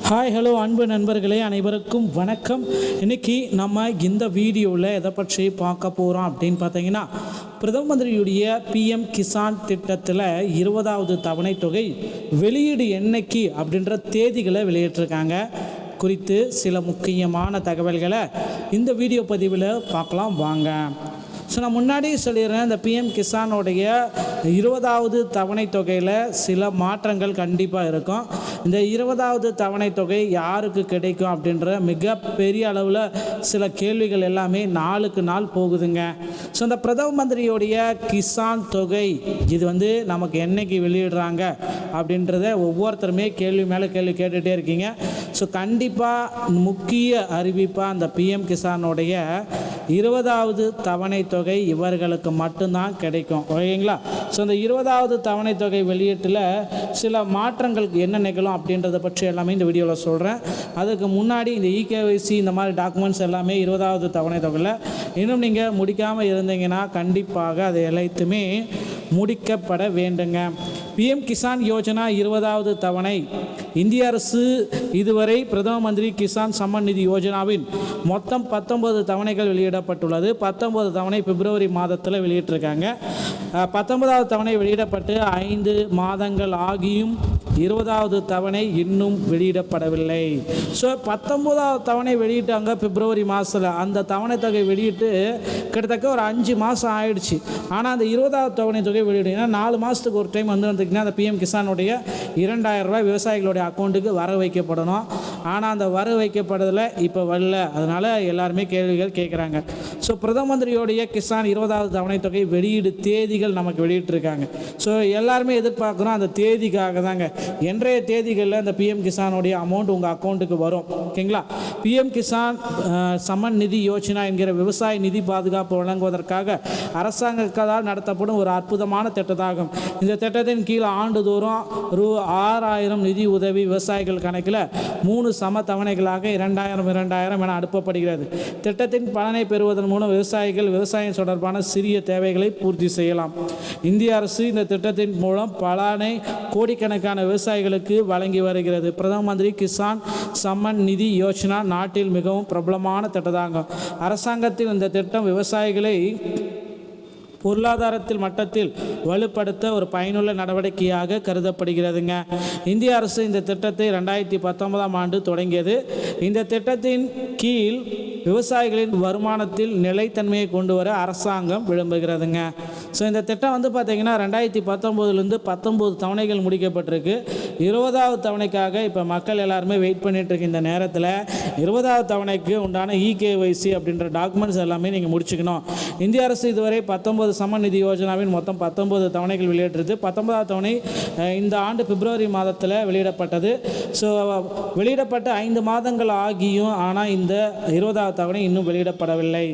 Hi hello அன்பு நண்பர்களே அனைவருக்கும் வணக்கம். இன்றைக்கி நம்ம இந்த வீடியோவில் எதை பற்றி பார்க்க போகிறோம் அப்படின்னு பார்த்தீங்கன்னா, பிரதம மந்திரியுடைய பிஎம் கிசான் திட்டத்தில் 20வது தவணை தொகை வெளியீடு என்னைக்கு அப்படின்ற தேதிகளை வெளியிட்டிருக்காங்க. குறித்து சில முக்கியமான தகவல்களை இந்த வீடியோ பதிவில் பார்க்கலாம் வாங்க. நான் முன்னாடி சொல்லிடுறேன், இந்த பிஎம் கிசானுடைய 20வது தவணை தொகையில் சில மாற்றங்கள் கண்டிப்பாக இருக்கும். இந்த 20வது தவணை தொகை யாருக்கு கிடைக்கும் அப்படின்ற மிகப்பெரிய அளவில் சில கேள்விகள் எல்லாமே நாளுக்கு நாள் போகுதுங்க. இந்த பிரதம மந்திரியுடைய கிசான் தொகை இது நமக்கு என்னைக்கு வெளியிடுறாங்க அப்படின்றத ஒவ்வொருத்தருமே கேள்வி மேலே கேள்வி கேட்டுகிட்டே இருக்கீங்க. கண்டிப்பாக முக்கிய அறிவிப்பாக அந்த பிஎம் கிசானுடைய 20வது தவணை தொகை இவர்களுக்கு மட்டும்தான் கிடைக்கும். ஓகேங்களா? இந்த 20வது தவணை தொகை வெளியீட்டில் சில மாற்றங்கள் என்ன நிகழும் அப்படின்றத பற்றி எல்லாமே இந்த வீடியோவில் சொல்கிறேன். அதுக்கு முன்னாடி இந்த இகேஒய்சி இந்த மாதிரி டாக்குமெண்ட்ஸ் எல்லாமே 20வது தவணை தொகையில் இன்னும் நீங்கள் முடிக்காமல் இருந்தீங்கன்னா கண்டிப்பாக அது எல்லாத்துமே முடிக்கப்பட வேண்டுங்க. பிஎம் கிசான் யோஜனா 20வது தவணை இந்திய அரசு இதுவரை பிரதம மந்திரி கிசான் சம்மன் நிதி யோஜனாவின் மொத்தம் 19 தவணைகள் வெளியிடப்பட்டுள்ளது. 19 தவணை பிப்ரவரி மாதத்தில் வெளியிட்டிருக்காங்க. 19வது தவணை வெளியிடப்பட்டு 5 மாதங்கள் ஆகியும் 20வது தவணை இன்னும் வெளியிடப்படவில்லை. 19வது தவணை வெளியிட்டாங்க பிப்ரவரி மாதத்தில். அந்த தவணை தொகை வெளியிட்டு கிட்டத்தட்ட ஒரு 5 மாதம் ஆயிடுச்சு. ஆனால் அந்த 20வது தவணை தொகை வெளியிடுங்கன்னா 4 மாதத்துக்கு ஒரு டைம் வந்துருந்துச்சுன்னா அந்த பிஎம் கிசானுடைய 2000 ரூபாய் விவசாயிகளுடைய அக்கௌண்ட்டுக்கு வர வைக்கப்படணும். ஆனால் அந்த வர வைக்கப்படுறதில் இப்போ வரல. அதனால் எல்லாருமே கேள்விகள் கேட்குறாங்க. பிரதம மந்திரியோடைய கிசான் 20வது தவணை தொகை வெளியீடு தேதிகள் நமக்கு வெளியிட்டிருக்காங்க. எல்லாருமே எதிர்பார்க்குறோம் அந்த தேதிக்காக தாங்க. இன்றைய தேதிகளில் இந்த பிஎம் கிசானுடைய அமௌண்ட் உங்கள் அக்கௌண்ட்டுக்கு வரும். ஓகேங்களா? பிஎம் கிசான் சம்மன் நிதி யோஜனா என்கிற விவசாய நிதி பாதுகாப்பு வழங்குவதற்காக அரசாங்கத்தால் நடத்தப்படும் ஒரு அற்புதமான திட்டத்தாகும். இந்த திட்டத்தின் கீழ் ஆண்டுதோறும் ரூ.6000 நிதி உதவி விவசாயிகள் கணக்கில் 3 சம தவணைகளாக 2000 என அனுப்பப்படுகிறது. திட்டத்தின் பலனை பெறுவதன் மூலம் விவசாயிகள் விவசாயம் தொடர்பான சிறிய தேவைகளை பூர்த்தி செய்யலாம். இந்திய அரசு இந்த திட்டத்தின் மூலம் பலனை கோடிக்கணக்கான விவசாயிகளுக்கு வழங்கி வருகிறது. பிரதம மந்திரி கிசான் சம்மன் நிதி யோஜனா நாட்டில் மிகவும் பிரபலமான திட்டத்தாகும். அரசாங்கத்தில் இந்த திட்டம் விவசாயிகளை பொருளாதாரத்தில் மட்டத்தில் வலுப்படுத்த ஒரு பயனுள்ள நடவடிக்கையாக கருதப்படுகிறதுங்க. இந்திய அரசு இந்த திட்டத்தை 2019ஆம் ஆண்டு தொடங்கியது. இந்த திட்டத்தின் கீழ் விவசாயிகளின் வருமானத்தில் நிலைத்தன்மையை கொண்டு வர அரசாங்கம் விரும்புகிறதுங்க. இந்த திட்டம் பார்த்திங்கன்னா 2019 19 தவணைகள் முடிக்கப்பட்டிருக்கு. 20வது தவணைக்காக இப்போ மக்கள் எல்லாருமே வெயிட் பண்ணிட்டு இருக்கு. இந்த நேரத்தில் 20வது தவணைக்கு உண்டான இகேஒய்சி அப்படின்ற டாக்குமெண்ட்ஸ் எல்லாமே நீங்கள் முடிச்சுக்கணும். இந்திய அரசு இதுவரை 19 சம நிதி யோஜனாவின் மொத்தம் 19 தவணைகள் வெளியிட்டிருது. 19வது தவணை இந்த ஆண்டு பிப்ரவரி மாதத்தில் வெளியிடப்பட்டது. வெளியிடப்பட்ட 5 மாதங்கள் ஆகியும் ஆனால் இந்த 20வது தவணை இன்னும் வெளியிடப்படவில்லை.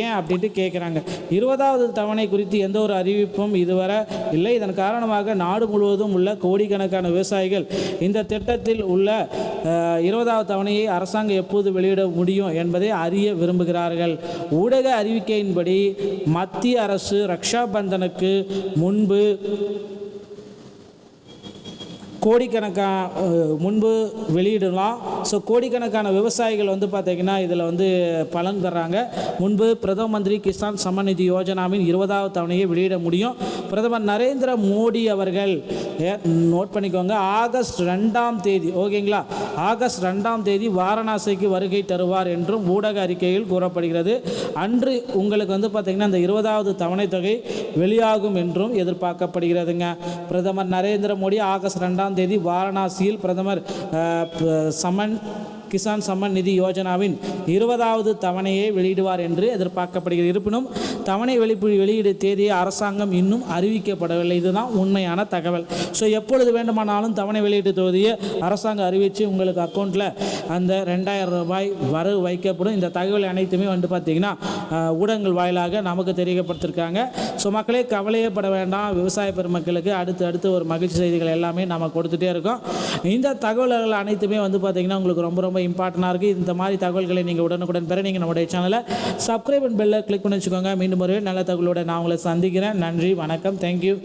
ஏன் அப்படின்ட்டு கேட்குறாங்க. 20வது தவணை குறித்து எந்த ஒரு அறிவிப்பும் இதுவரை இல்லை. இதன் காரணமாக நாடு முழுவதும் உள்ள கோடிக்கணக்கான விவசாயிகள் இந்த திட்டத்தில் உள்ள 20வது தவணையை அரசாங்கம் எப்போது வெளியிட முடியும் என்பதை அறிய விரும்புகிறார்கள். ஊடக அறிவிக்கையின்படி மத்திய அரசு ரக்ஷா பந்தனுக்கு முன்பு முன்பு வெளியிடலாம். கோடிக்கணக்கான விவசாயிகள் பார்த்திங்கன்னா இதில் பலன் தர்றாங்க. முன்பு பிரதம மந்திரி கிசான் சம்மன் நிதி யோஜனாவின் 20வது தவணையை வெளியிட முடியும். பிரதமர் நரேந்திர மோடி அவர்கள் நோட் பண்ணிக்கோங்க, ஆகஸ்ட் 2ஆம் தேதி, ஓகேங்களா, ஆகஸ்ட் 2ஆம் தேதி வாரணாசிக்கு வருகை தருவார் என்றும் ஊடக அறிக்கையில் கூறப்படுகிறது. அன்று உங்களுக்கு பார்த்திங்கன்னா இந்த 20வது தவணை தொகை வெளியாகும் என்றும் எதிர்பார்க்கப்படுகிறதுங்க. பிரதமர் நரேந்திர மோடி ஆகஸ்ட் 2ஆம் தேதி வாரணாசியில் பிரதமர் கிசான் சம்மன் நிதி யோஜனாவின் 20வது தவணையை வெளியிடுவார் என்று எதிர்பார்க்கப்படுகிறது. இருப்பினும் தவணை வெளியீடு தேதியை அரசாங்கம் இன்னும் அறிவிக்கப்படவில்லை. இதுதான் உண்மையான தகவல். எப்பொழுது வேண்டுமானாலும் தவணை வெளியீட்டு தொகுதியை அரசாங்கம் அறிவித்து உங்களுக்கு அக்கௌண்ட்டில் அந்த 2000 ரூபாய் வரவு வைக்கப்படும். இந்த தகவல் அனைத்துமே பார்த்திங்கன்னா ஊடகங்கள் வாயிலாக நமக்கு தெரியப்படுத்திருக்காங்க. மக்களே கவலையே பட வேண்டாம். விவசாய பெருமக்களுக்கு அடுத்து ஒரு மகிழ்ச்சி செய்திகள் எல்லாமே நம்ம கொடுத்துட்டே இருக்கோம். இந்த தகவல்கள் அனைத்துமே பார்த்திங்கன்னா உங்களுக்கு ரொம்ப இம்பார்ட்டண்டாக இருக்குது. இந்த மாதிரி தகவல்களை நீங்கள் உடனுக்குடன் பெற நீங்கள் நம்முடைய சேனலை சப்ஸ்கிரைப் அண்ட் பெல்லை கிளிக் பண்ணி வச்சுக்கோங்க. மீண்டும் ஒரு நல்ல தகவலோடு நான் உங்களை சந்திக்கிறேன். நன்றி, வணக்கம், தேங்க்யூ.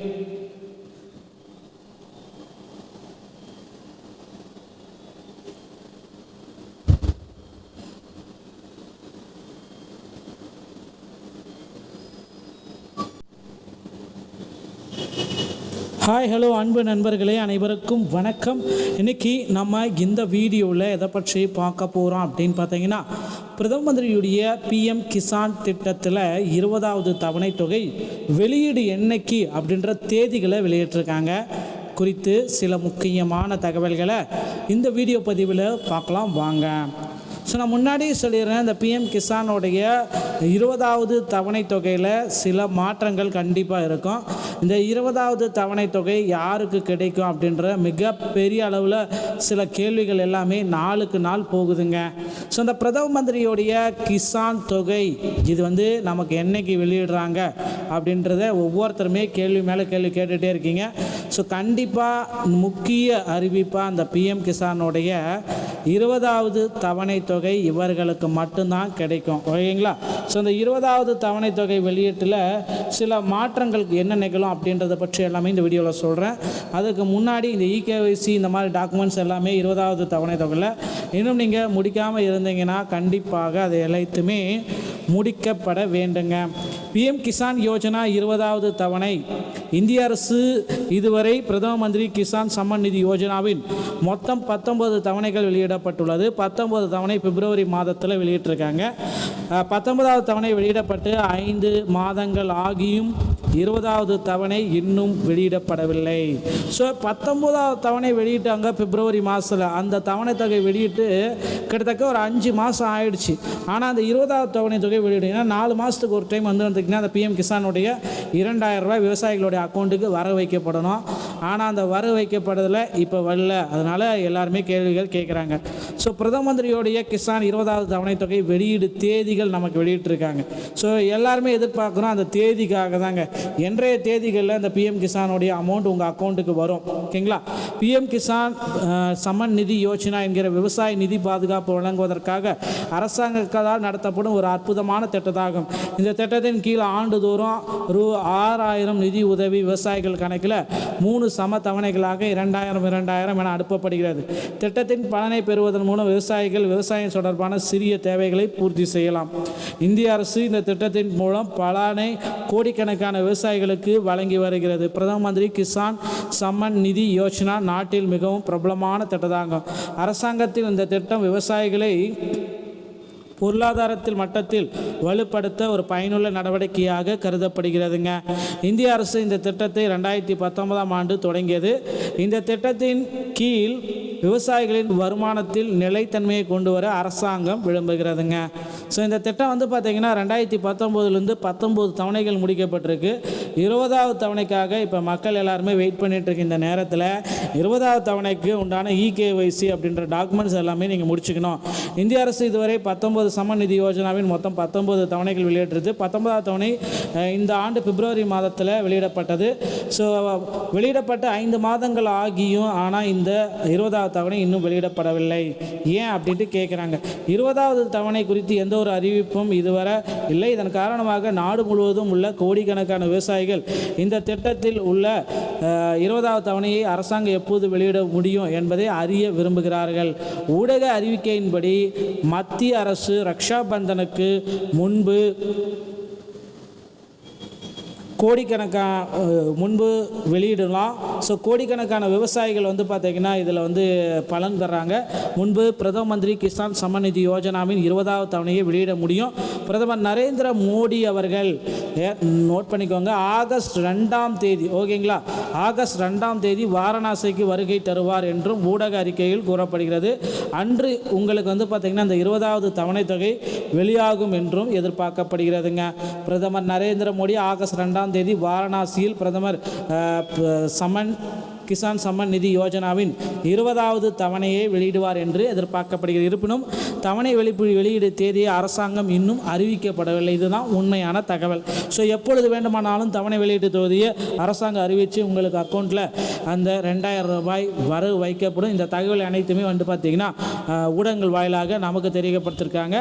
ஹாய் ஹலோ அன்பு நண்பர்களே, அனைவருக்கும் வணக்கம். இன்றைக்கி நம்ம இந்த வீடியோவில் எதை பற்றி பார்க்க போகிறோம் அப்படின்னு பார்த்தீங்கன்னா, பிரதம மந்திரியுடைய பிஎம் கிசான் திட்டத்தில் 20வது தவணை தொகை வெளியீடு என்னைக்கு அப்படின்ற தேதிகளை வெளியிட்டிருக்காங்க. குறித்து சில முக்கியமான தகவல்களை இந்த வீடியோ பதிவில் பார்க்கலாம் வாங்க. நான் முன்னாடியே சொல்லிடுறேன், இந்த பிஎம் கிசானுடைய 20வது தவணை தொகையில் சில மாற்றங்கள் கண்டிப்பாக இருக்கும். இந்த 20வது தவணை தொகை யாருக்கு கிடைக்கும் அப்படின்ற மிக பெரிய அளவில் சில கேள்விகள் எல்லாமே நாளுக்கு நாள் போகுதுங்க. இந்த பிரதம மந்திரியோடைய கிசான் தொகை இது நமக்கு என்னைக்கு வெளியிடுறாங்க அப்படின்றத ஒவ்வொருத்தருமே கேள்வி மேலே கேள்வி கேட்டுகிட்டே இருக்கீங்க. கண்டிப்பாக முக்கிய அறிவிப்பாக அந்த பிஎம் கிசானுடைய 20வது தவணை தொகை இவர்களுக்கு மட்டும்தான் கிடைக்கும். ஓகேங்களா? இந்த 20வது தவணை தொகை வெளியீட்டில் சில மாற்றங்கள் என்ன நிகழும் அப்படின்றத பற்றி எல்லாமே இந்த வீடியோவில் சொல்கிறேன். அதுக்கு முன்னாடி இந்த இகேஒய்சி இந்த மாதிரி டாக்குமெண்ட்ஸ் எல்லாமே 20வது தவணை தொகையில் இன்னும் நீங்கள் முடிக்காமல் இருந்தீங்கன்னா கண்டிப்பாக அது எல்லாத்துமே முடிக்கப்பட வேண்டுங்க. பிஎம் கிசான் யோஜனா 20வது தவணை இந்திய அரசு இதுவரை பிரதம மந்திரி கிசான் சம்மன் நிதி யோஜனாவின் மொத்தம் 19 தவணைகள் வெளியிடப்பட்டுள்ளது. 19 தவணை பிப்ரவரி மாதத்தில் வெளியிட்டிருக்காங்க. 19வது தவணை வெளியிடப்பட்டு 5 மாதங்கள் ஆகியும் 20வது தவணை இன்னும் வெளியிடப்படவில்லை. 19வது தவணை வெளியிட்டாங்க பிப்ரவரி மாதத்தில். அந்த தவணை தொகை வெளியிட்டு கிட்டத்தட்ட ஒரு 5 மாதம் ஆயிடுச்சு. ஆனால் அந்த 20வது தவணை தொகை வெளியிடு, ஏன்னா 4 மாதத்துக்கு ஒரு டைம் வந்துருந்துச்சுன்னா அந்த பிஎம் கிசானுடைய 2000 ரூபாய் விவசாயிகளுடைய அக்கௌண்ட்டுக்கு வர வைக்கப்படணும். ஆனால் அந்த வர வைக்கப்படுறதில் இப்போ வரல. அதனால் எல்லாருமே கேள்விகள் கேட்குறாங்க. பிரதம மந்திரியோடைய கிசான் 20வது தவணை தொகை வெளியீடு தேதிகள் நமக்கு வெளியிட்டிருக்காங்க. எல்லாருமே எதிர்பார்க்குறோம் அந்த தேதிக்காக தாங்க. இன்றைய தேதிகளில் இந்த பிஎம் கிசானுடைய அமௌண்ட் உங்கள் அக்கௌண்ட்டுக்கு வரும். ஓகேங்களா? பிஎம் கிசான் சம்மன் நிதி யோஜனா என்கிற விவசாய நிதி பாதுகாப்பு வழங்குவதற்காக அரசாங்கத்தால் நடத்தப்படும் ஒரு அற்புதமான திட்டத்தாகும். இந்த திட்டத்தின் கீழ் ஆண்டுதோறும் ரூ.6000 நிதி உதவி விவசாயிகள் கணக்கில் 3 சம தவணைகளாக 2000 என அனுப்பப்படுகிறது. திட்டத்தின் பலனை பெறுவதன் மூலம் விவசாயிகள் விவசாயம் தொடர்பான சிறிய தேவைகளை பூர்த்தி செய்யலாம். இந்திய அரசு இந்த திட்டத்தின் மூலம் பலனை கோடிக்கணக்கான விவசாயிகளுக்கு வழங்கி வருகிறது. பிரதம மந்திரி கிசான் சம்மன் நிதி யோஜனா நாட்டில் மிகவும் பிரபலமான திட்டத்தாகும். அரசாங்கத்தில் இந்த திட்டம் விவசாயிகளை பொருளாதாரத்தில் மட்டத்தில் வலுப்படுத்த ஒரு பயனுள்ள நடவடிக்கையாக கருதப்படுகிறதுங்க. இந்திய அரசு இந்த திட்டத்தை 2019ஆம் ஆண்டு தொடங்கியது. இந்த திட்டத்தின் கீழ் விவசாயிகளின் வருமானத்தில் நிலைத்தன்மையை கொண்டு வர அரசாங்கம் விரும்புகிறதுங்க. இந்த திட்டம் பார்த்தீங்கன்னா 2019 19 தவணைகள் முடிக்கப்பட்டிருக்கு. 20வது தவணைக்காக இப்போ மக்கள் எல்லாருமே வெயிட் பண்ணிட்டு இருக்கு. இந்த நேரத்தில் 20வது தவணைக்கு உண்டான இகேஒய்சி அப்படின்ற டாக்குமெண்ட்ஸ் எல்லாமே நீங்கள் முடிச்சுக்கணும். இந்திய அரசு இதுவரை 19 சம்மன் நிதி யோஜனாவின் மொத்தம் 19 தவணைகள் வெளியிட்டிருக்கு. 19வது தவணை இந்த ஆண்டு பிப்ரவரி மாதத்தில் வெளியிடப்பட்டது. வெளியிடப்பட்ட 5 மாதங்கள் ஆகியும் ஆனால் இந்த 20வது தவணை இன்னும் வெளியிடப்படவில்லை. ஏன் அப்படின்ட்டு கேட்குறாங்க. 20வது தவணை குறித்து எந்த ஒரு அறிவிப்பும் இதுவரை இல்லை. இதன் காரணமாக நாடு முழுவதும் உள்ள கோடிக்கணக்கான விவசாயிகள் இந்த திட்டத்தில் உள்ள 20வது தவணையை அரசாங்கம் எப்போது வெளியிட முடியும் என்பதை அறிய விரும்புகிறார்கள். ஊடக அறிவிக்கையின்படி மத்திய அரசு ரக்ஷா பந்தனுக்கு முன்பு முன்பு வெளியிடலாம். கோடிக்கணக்கான விவசாயிகள் பார்த்திங்கன்னா இதில் பலன் தர்றாங்க. முன்பு பிரதம மந்திரி கிசான் சம்மன் நிதி யோஜனாவின் 20வது தவணையை வெளியிட முடியும். பிரதமர் நரேந்திர மோடி அவர்கள் நோட் பண்ணிக்கோங்க, ஆகஸ்ட் 2ஆம் தேதி, ஓகேங்களா, ஆகஸ்ட் 2ஆம் தேதி வாரணாசிக்கு வருகை தருவார் என்றும் ஊடக அறிக்கையில் கூறப்படுகிறது. அன்று உங்களுக்கு பார்த்திங்கன்னா இந்த 20வது தவணை தொகை வெளியாகும் என்றும் எதிர்பார்க்கப்படுகிறதுங்க. பிரதமர் நரேந்திர மோடி ஆகஸ்ட் 2ஆம் தேதி வாரணாசியில் பிரதமர் கிசான் சம்மன் நிதி யோஜனாவின் 20வது தவணையை வெளியிடுவார் என்று எதிர்பார்க்கப்படுகிறது. இருப்பினும் தவணை வெளியீடு தேதியை அரசாங்கம் இன்னும் அறிவிக்கப்படவில்லை. இதுதான் உண்மையான தகவல். எப்பொழுது வேண்டுமானாலும் தவணை வெளியீட்டு தொகுதியை அரசாங்கம் அறிவித்து உங்களுக்கு அக்கௌண்ட்டில் அந்த 2000 ரூபாய் வரவு வைக்கப்படும். இந்த தகவல் அனைத்துமே பார்த்திங்கன்னா ஊடகங்கள் வாயிலாக நமக்கு தெரியப்படுத்திருக்காங்க.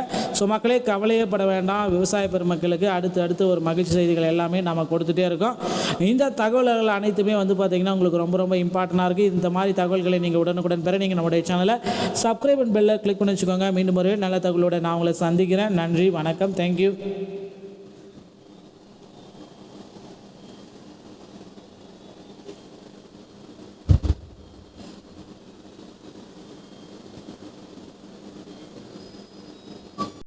மக்களே கவலையப்பட வேண்டாம். விவசாய பெருமக்களுக்கு அடுத்து ஒரு மகிழ்ச்சி செய்திகள் எல்லாமே நம்ம கொடுத்துட்டே இருக்கோம். இந்த தகவல்கள் அனைத்துமே பார்த்திங்கன்னா உங்களுக்கு ரொம்ப இம்பார்ட்டண்டாக இருக்குது. இந்த மாதிரி தகவல்களை நீங்கள் உடனுக்குடன் பெற நீங்கள் நம்முடைய சேனலை சப்ஸ்கிரைப் அண்ட் பெல்லை கிளிக் பண்ணி வச்சுக்கோங்க. மீண்டும் ஒரு நல்ல தகவலோடு நான் உங்களை சந்திக்கிறேன். நன்றி, வணக்கம், தேங்க்யூ.